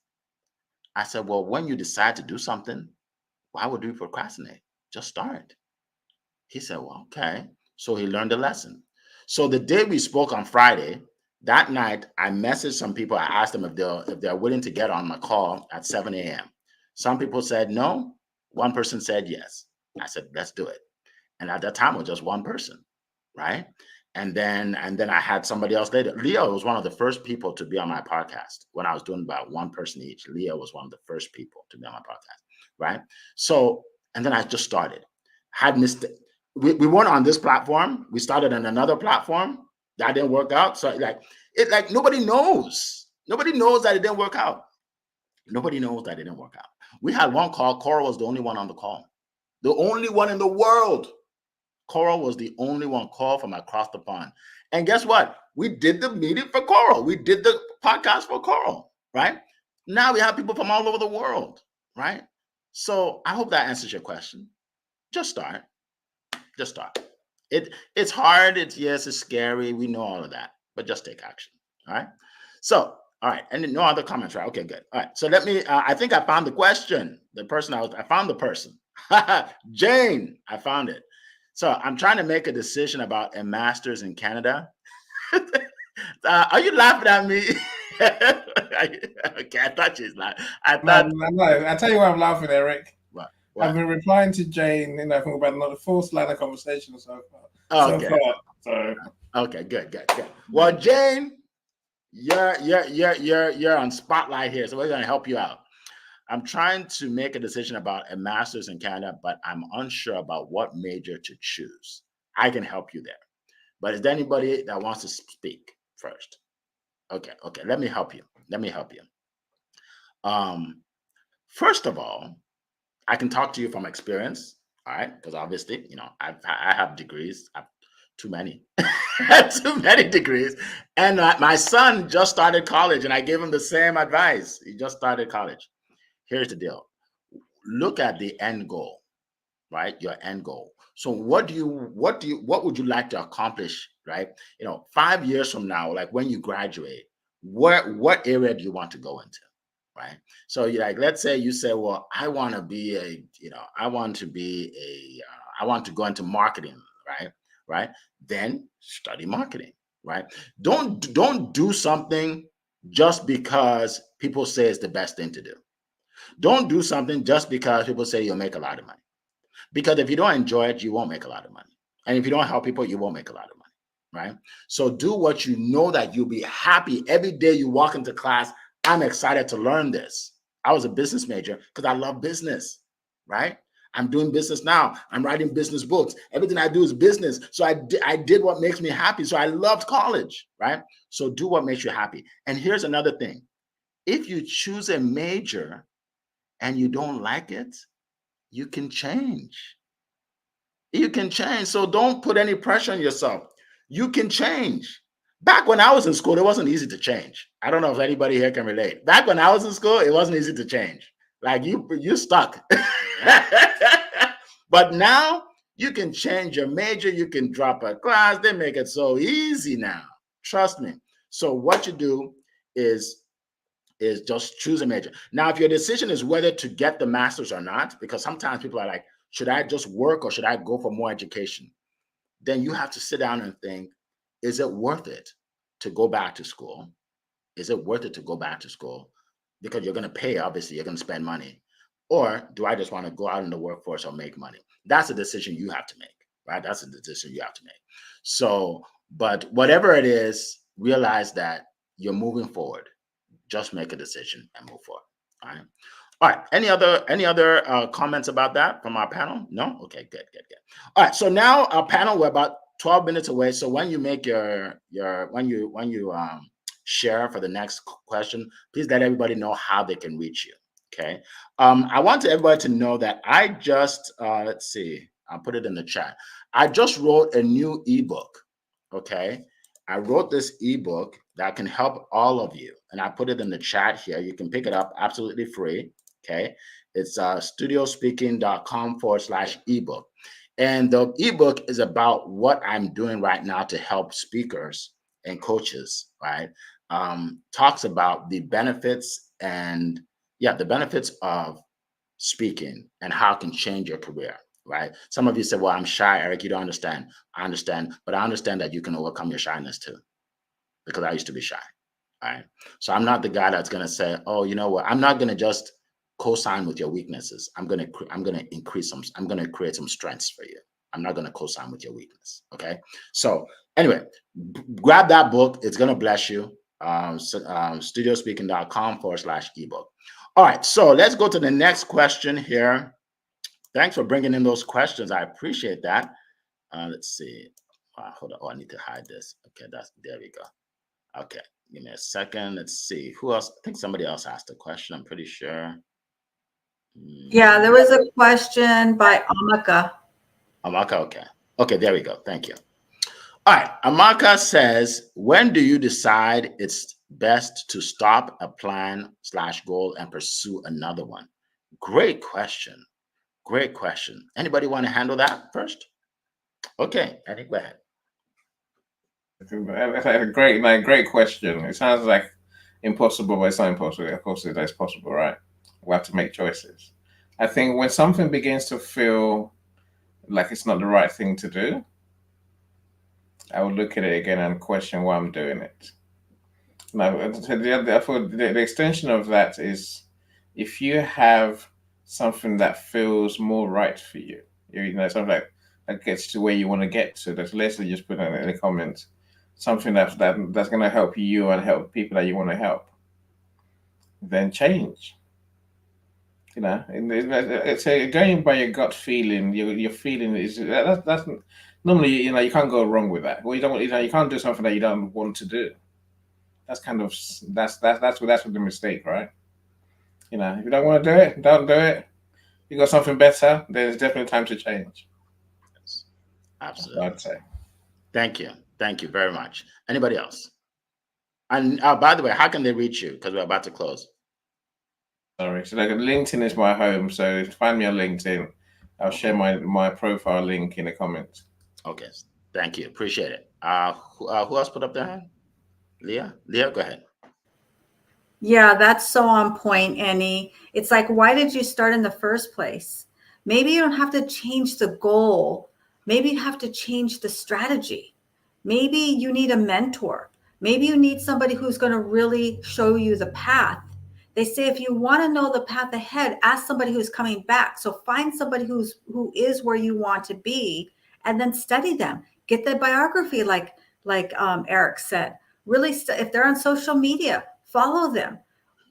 I said, well, when you decide to do something, why would you procrastinate? Just start. He said, well, okay. So he learned a lesson. So the day we spoke on Friday, that night, I messaged some people. I asked them if they're willing to get on my call at 7 a.m. Some people said no. One person said yes. I said, let's do it. And at that time, it was just one person, right? And then I had somebody else later. Leo was one of the first people to be on my podcast when I was doing about one person each. Leo was one of the first people to be on my podcast, right? So, and then I just started. Had missed it. We weren't on this platform. We started on another platform. That didn't work out. So nobody knows. Nobody knows that it didn't work out. Nobody knows that it didn't work out. We had one call. Coral was the only one on the call. The only one in the world. Coral was the only one called from across the pond. And guess what? We did the meeting for Coral. We did the podcast for Coral, right? Now we have people from all over the world, right? So I hope that answers your question. Just start. Just start. It's hard. It's scary. We know all of that, but just take action. All right. So, all right. And no other comments, right? Okay, good. All right. So let me, I think I found the question. I found the person. Jane, I found it. So I'm trying to make a decision about a master's in Canada. Are you laughing at me? Okay, I thought she's laughing. No. I tell you why I'm laughing, Eric. What? I've been replying to Jane, for about another 4th line of conversation so far. Okay. So. Okay, good. Well, Jane, you're on spotlight here, so we're gonna help you out. I'm trying to make a decision about a master's in Canada, but I'm unsure about what major to choose. I can help you there. But is there anybody that wants to speak first? Okay. Let me help you. First of all, I can talk to you from experience, all right? Because obviously, I have degrees. I have too many, too many degrees. And my son just started college, and I gave him the same advice. He just started college. Here's the deal. Look at the end goal, right? Your end goal. So what would you like to accomplish, right? 5 years from now, like when you graduate, what area do you want to go into, right? So let's say you say, well, I want to go into marketing, right? Right? Then study marketing, right? Don't do something just because people say it's the best thing to do. Don't do something just because people say you'll make a lot of money. Because if you don't enjoy it, you won't make a lot of money. And if you don't help people, you won't make a lot of money, right? So do what you know that you'll be happy every day you walk into class. I'm excited to learn this. I was a business major because I love business, right? I'm doing business now. I'm writing business books. Everything I do is business. So I did what makes me happy. So I loved college, right? So do what makes you happy. And here's another thing. If you choose a major and you don't like it, you can change. You can change. So don't put any pressure on yourself. You can change. Back when I was in school, it wasn't easy to change. I don't know if anybody here can relate. Back when I was in school, it wasn't easy to change. Like you stuck. But now you can change your major. You can drop a class. They make it so easy now. Trust me. So what you do is just choose a major. Now, if your decision is whether to get the master's or not, because sometimes people are like, should I just work or should I go for more education? Then you have to sit down and think, is it worth it to go back to school? Is it worth it to go back to school? Because you're going to pay, obviously, you're going to spend money. Or do I just want to go out in the workforce or make money? That's a decision you have to make, right? That's a decision you have to make. So, but whatever it is, realize that you're moving forward. Just make a decision and move forward. All right. All right. Any other comments about that from our panel? No. Okay. Good. All right. So now our panel, we're about 12 minutes away. So when you make when you share for the next question, please let everybody know how they can reach you. Okay. I want everybody to know that I just let's see. I'll put it in the chat. I just wrote a new ebook. Okay. I wrote this ebook that can help all of you. And I put it in the chat here. You can pick it up absolutely free. Okay. It's studiospeaking.com/ebook. And the ebook is about what I'm doing right now to help speakers and coaches, right? Talks about the benefits the benefits of speaking and how it can change your career. Right. Some of you say, well, I'm shy, Eric. You don't understand. I understand. But I understand that you can overcome your shyness too, because I used to be shy. All right. So I'm not the guy that's going to say, oh, you know what? I'm not going to just co-sign with your weaknesses. I'm going to create some strengths for you. I'm not going to co-sign with your weakness. Okay. So anyway, grab that book. It's going to bless you. Studiospeaking.com/ebook. All right. So let's go to the next question here. Thanks for bringing in those questions. I appreciate that. Let's see. Hold on. Oh, I need to hide this. Okay, there we go. Okay, give me a second. Let's see. Who else? I think somebody else asked a question. I'm pretty sure. Yeah, there was a question by Amaka. Okay. Okay, there we go. Thank you. All right. Amaka says, when do you decide it's best to stop a plan/goal and pursue another one? Great question. Great question. Anybody want to handle that first? Okay, I think go ahead. Great question. It sounds like impossible, but it's not impossible. Of course, it's possible, right? We have to make choices. I think when something begins to feel like it's not the right thing to do, I would look at it again and question why I'm doing it. Now, the extension of that is if you have something that feels more right for you, something that gets to where you want to get to. That's Leslie just put in the comments. Something that's going to help you and help people that you want to help. Then change. And it's going by your gut feeling. Your feeling is that's normally you can't go wrong with that. Well, you don't you can't do something that you don't want to do. That's kind of that's what the mistake, right? If you don't want to do it, don't do it. You got something better, then it's definitely time to change. Yes, That's what absolutely. I'd say. Thank you very much. Anybody else? And by the way, how can they reach you? Because we're about to close. Sorry. So like LinkedIn is my home. So find me on LinkedIn. I'll share my profile link in the comments. Okay, thank you, appreciate it. Who else put up their hand? Leah, go ahead. Yeah, that's so on point, Annie. It's like, why did you start in the first place? Maybe you don't have to change the goal. Maybe you have to change the strategy. Maybe you need a mentor. Maybe you need somebody who's going to really show you the path. They say if you want to know the path ahead, ask somebody who's coming back. So find somebody who is where you want to be, and then study them. Get their biography, like Eric said. Really, if they're on social media, follow them.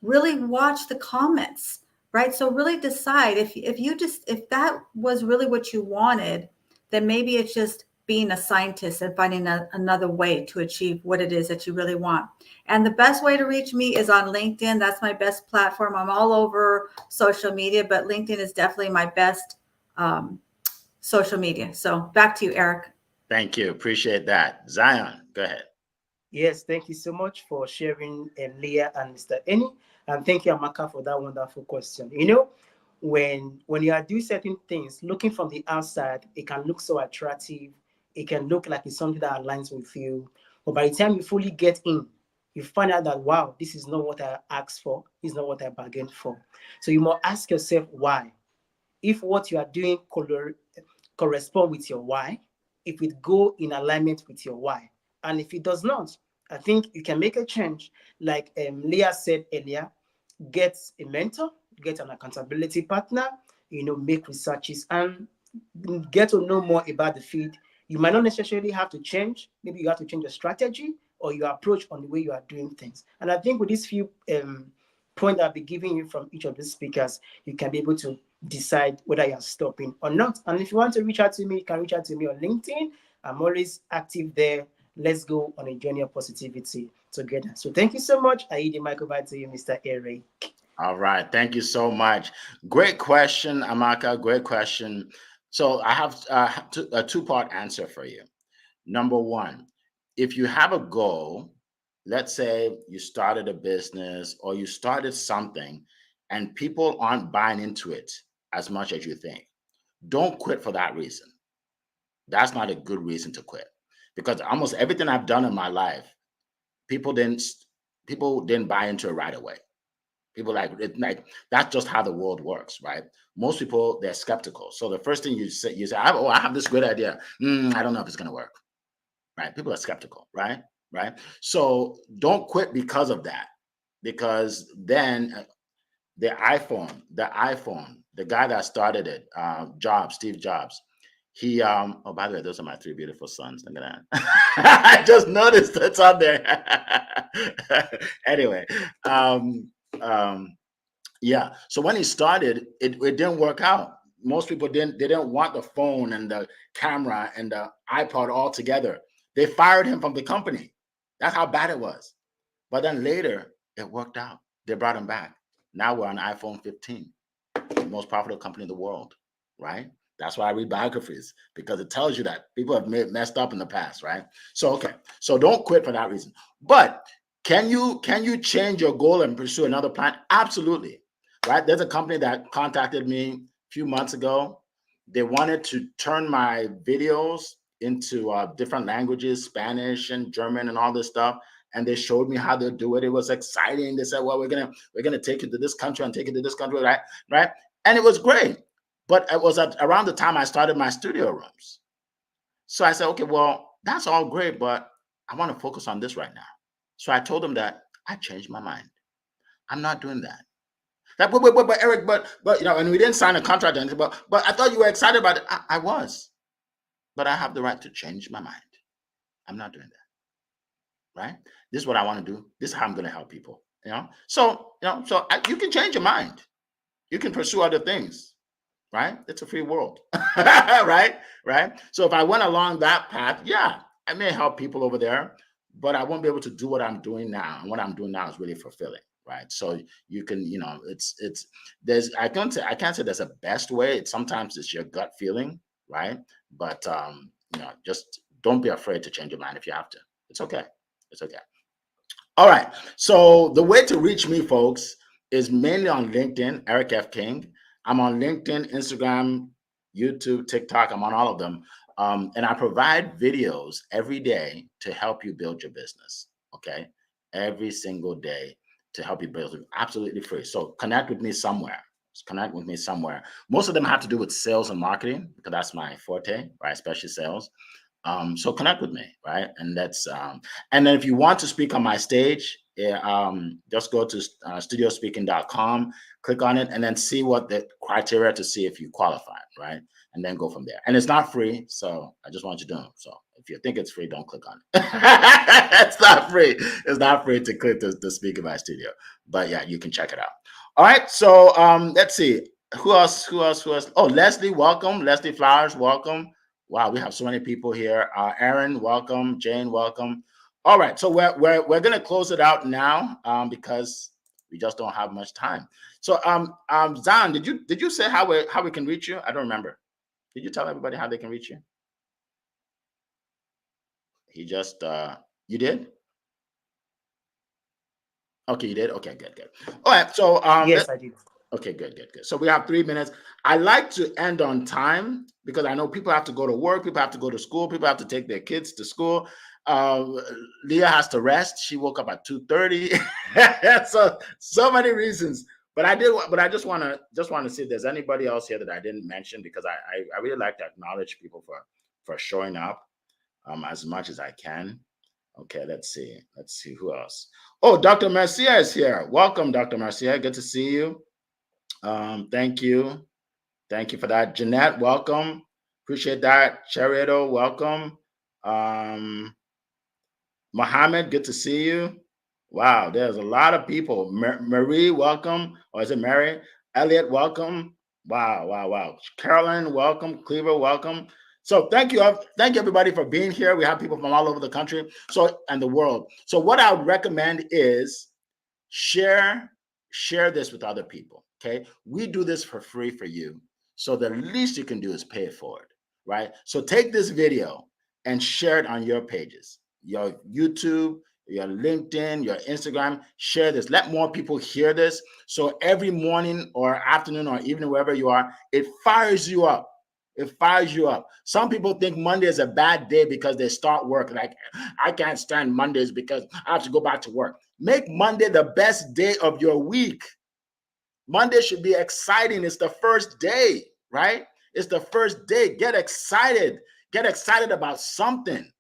Really watch the comments, right? So really decide if that was really what you wanted, then maybe it's just being a scientist and finding another way to achieve what it is that you really want. And the best way to reach me is on LinkedIn. That's my best platform. I'm all over social media, but LinkedIn is definitely my best social media. So back to you, Eric. Thank you, appreciate that. Zion, go ahead. Yes, thank you so much for sharing, Leah and Mr. Eni. And thank you, Amaka, for that wonderful question. When you are doing certain things, looking from the outside, it can look so attractive. It can look like it's something that aligns with you. But by the time you fully get in, you find out that, wow, this is not what I asked for. This is not what I bargained for. So you must ask yourself why. If what you are doing correspond with your why, if it go in alignment with your why. And if it does not, I think you can make a change. Like Leah said earlier, get a mentor, get an accountability partner, make researches and get to know more about the field. You might not necessarily have to change. Maybe you have to change your strategy or your approach on the way you are doing things. And I think with these few points I'll be giving you from each of the speakers, you can be able to decide whether you're stopping or not. And if you want to reach out to me, you can reach out to me on LinkedIn. I'm always active there. Let's go on a journey of positivity together. So thank you so much. I yield the mic over to you, Mr. Eric. All right, thank you so much. Great question, Amaka. Great question. So I have a two-part answer for you. Number one, if you have a goal, let's say you started a business or you started something and people aren't buying into it as much as you think, don't quit for that reason. That's not a good reason to quit, because almost everything I've done in my life, people didn't buy into it right away. People like that's just how the world works, right? Most people, they're skeptical. So the first thing you say, I have this great idea. I don't know if it's going to work, right? People are skeptical, right? So don't quit because of that, because then the guy that started it, Steve Jobs, he oh, by the way, those are my three beautiful sons. Look at that. I just noticed it's on there. Anyway, yeah. So when he started, it didn't work out. Most people didn't want the phone and the camera and the iPod all together. They fired him from the company. That's how bad it was. But then later, it worked out. They brought him back. Now we're on iPhone 15, the most profitable company in the world, right? That's why I read biographies, because it tells you that people have messed up in the past, right? So, okay. So don't quit for that reason. But can you change your goal and pursue another plan? Absolutely, right? There's a company that contacted me a few months ago. They wanted to turn my videos into different languages, Spanish and German and all this stuff. And they showed me how to do it. It was exciting. They said, well, we're gonna take it to this country and take it to this country, right? And it was great. But it was around the time I started my studio rooms. So I said, okay, well, that's all great, but I want to focus on this right now. So I told them that I changed my mind. I'm not doing that. But Eric, but and we didn't sign a contract or anything, but I thought you were excited about it. I was, but I have the right to change my mind. I'm not doing that. Right? This is what I want to do. This is how I'm going to help people. So you can change your mind. you can pursue other things, right? It's a free world, right? So if I went along that path, yeah, I may help people over there, but I won't be able to do what I'm doing now. And what I'm doing now is really fulfilling, right? So you can, I can't say there's a best way. Sometimes it's your gut feeling, right? But just don't be afraid to change your mind if you have to. It's okay. It's okay. All right. So the way to reach me, folks, is mainly on LinkedIn, Eric F. King. I'm on LinkedIn, Instagram, YouTube, TikTok. I'm on all of them. And I provide videos every day to help you build your business. Okay. Every single day to help you build it, absolutely free. So connect with me somewhere. Most of them have to do with sales and marketing because that's my forte, right? Especially sales. So connect with me, right? And that's and then if you want to speak on my stage, just go to studiospeaking.com, click on it, and then see what the criteria to see if you qualify, right? And then go from there. And it's not free, so I just want you to know. So if you think it's free, don't click on it. It's not free. It's not free to click to speak in my studio. But yeah, you can check it out. All right. So let's see. Who else? Oh, Leslie, welcome. Leslie Flowers, welcome. Wow, we have so many people here. Aaron, welcome. Jane, welcome. All right, so we're gonna close it out now because we just don't have much time. So Zan, did you say how we can reach you? I don't remember. Did you tell everybody how they can reach you? He just you did? Okay, you did. Okay, good. All right, so Yes, I did. Okay, good. So we have 3 minutes. I like to end on time because I know people have to go to work, people have to go to school, people have to take their kids to school. Leah has to rest. She woke up at 2:30. so many reasons. But I just want to see if there's anybody else here that I didn't mention because I really like to acknowledge people for showing up as much as I can. Okay, let's see who else. Oh, Dr. Marcia is here. Welcome, Dr. Marcia. Good to see you. Thank you for that. Jeanette, welcome. Appreciate that. Charito, welcome. Mohammed, good to see you. Wow, there's a lot of people. Marie, welcome. Or is it Mary? Elliot, welcome. Wow. Carolyn, welcome. Cleaver, welcome. So thank you everybody for being here. We have people from all over the country and the world. So what I would recommend is share this with other people. Okay, we do this for free for you. So the least you can do is pay it forward, right? So take this video and share it on your pages, your YouTube, your LinkedIn, your Instagram. Share this. Let more people hear this. So every morning or afternoon or evening, wherever you are, it fires you up. Some people think Monday is a bad day because they start work. Like, I can't stand Mondays because I have to go back to work. Make Monday the best day of your week. Monday should be exciting. It's the first day, right? It's the first day. Get excited. Get excited about something,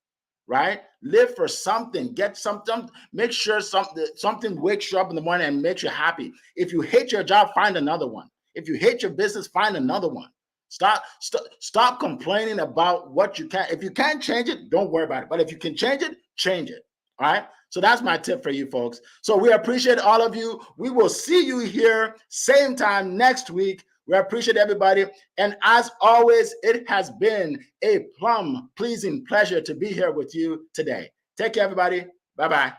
right? Live for something. Get something. Make sure something wakes you up in the morning and makes you happy. If you hate your job, find another one. If you hate your business, find another one. Stop complaining about what you can't. If you can't change it, don't worry about it. But if you can change it, change it. All right. So that's my tip for you folks. So we appreciate all of you. We will see you here same time next week. We appreciate everybody. And as always, it has been a plum pleasing pleasure to be here with you today. Take care, everybody. Bye-bye.